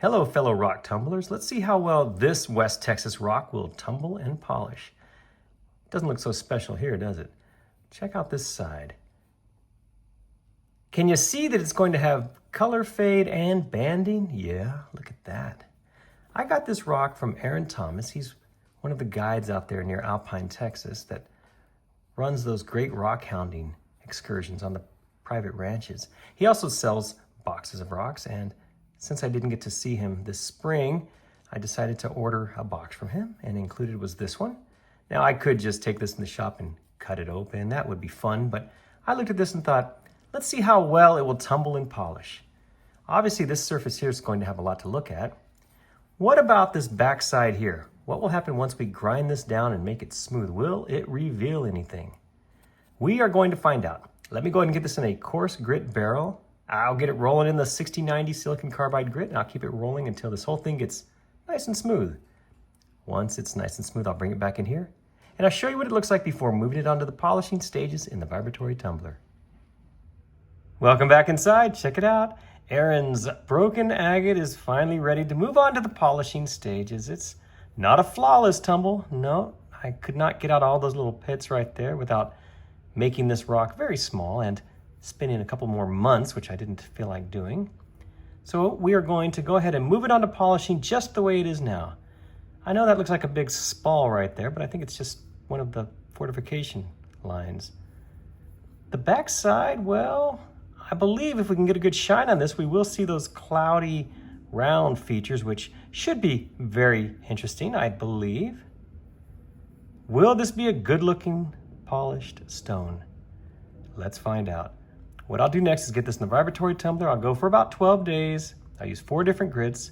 Hello, fellow rock tumblers. Let's see how well this West Texas rock will tumble and polish. Doesn't look so special here, does it? Check out this side. Can you see that it's going to have color fade and banding? Yeah, look at that. I got this rock from Aaron Thomas. He's one of the guides out there near Alpine, Texas that runs those great rock hounding excursions on the private ranches. He also sells boxes of rocks, and since I didn't get to see him this spring, I decided to order a box from him, and included was this one. Now, I could just take this in the shop and cut it open. That would be fun, but I looked at this and thought, let's see how well it will tumble and polish. Obviously, this surface here is going to have a lot to look at. What about this backside here? What will happen once we grind this down and make it smooth? Will it reveal anything? We are going to find out. Let me go ahead and get this in a coarse grit barrel. I'll get it rolling in the 6090 silicon carbide grit, and I'll keep it rolling until this whole thing gets nice and smooth. Once it's nice and smooth, I'll bring it back in here, and I'll show you what it looks like before moving it onto the polishing stages in the vibratory tumbler. Welcome back inside. Check it out. Aaron's broken agate is finally ready to move on to the polishing stages. It's not a flawless tumble. No, I could not get out all those little pits right there without making this rock very small and spending a couple more months, which I didn't feel like doing. So we are going to go ahead and move it on to polishing just the way it is now. I know that looks like a big spall right there, but I think it's just one of the fortification lines. The back side, well, I believe if we can get a good shine on this, we will see those cloudy round features, which should be very interesting, I believe. Will this be a good looking polished stone? Let's find out. What I'll do next is get this in the vibratory tumbler. I'll go for about 12 days. I'll use 4 different grits.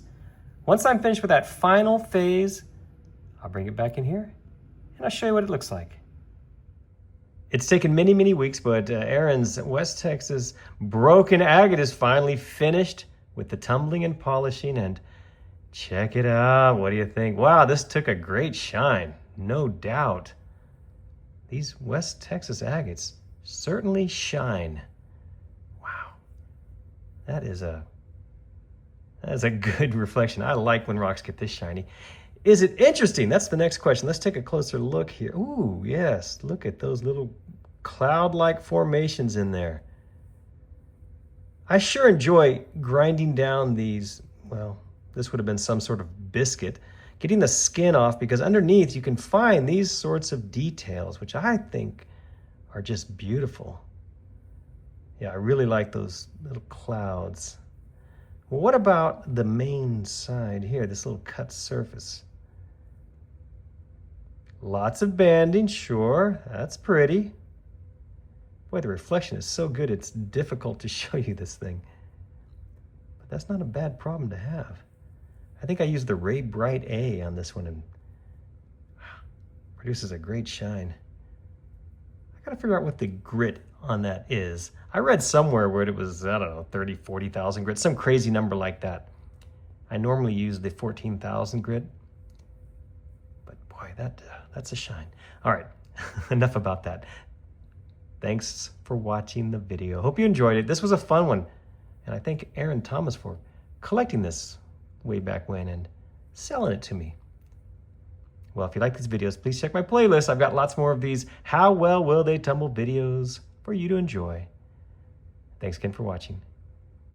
Once I'm finished with that final phase, I'll bring it back in here and I'll show you what it looks like. It's taken many, many weeks, but Aaron's West Texas broken agate is finally finished with the tumbling and polishing, and check it out. What do you think? Wow, this took a great shine, no doubt. These West Texas agates certainly shine. Wow, that is a good reflection. I like when rocks get this shiny. Is it interesting? That's the next question. Let's take a closer look here. Ooh, yes, look at those little cloud-like formations in there. I sure enjoy grinding down these, well, this would have been some sort of biscuit, getting the skin off, because underneath you can find these sorts of details, which I think are just beautiful. Yeah, I really like those little clouds. Well, what about the main side here, this little cut surface? Lots of banding, sure, that's pretty. Boy, the reflection is so good, it's difficult to show you this thing. But that's not a bad problem to have. I think I used the Ray Bright A on this one, and produces a great shine. I gotta figure out what the grit on that is. I read somewhere where it was, I don't know, 30, 40,000 grit, some crazy number like that. I normally use the 14,000 grit, but boy, that's a shine. All right, enough about that. Thanks for watching the video. Hope you enjoyed it. This was a fun one, and I thank Aaron Thomas for collecting this way back when and selling it to me. Well, if you like these videos, please check my playlist. I've got lots more of these How Well Will They Tumble videos for you to enjoy. Thanks again for watching.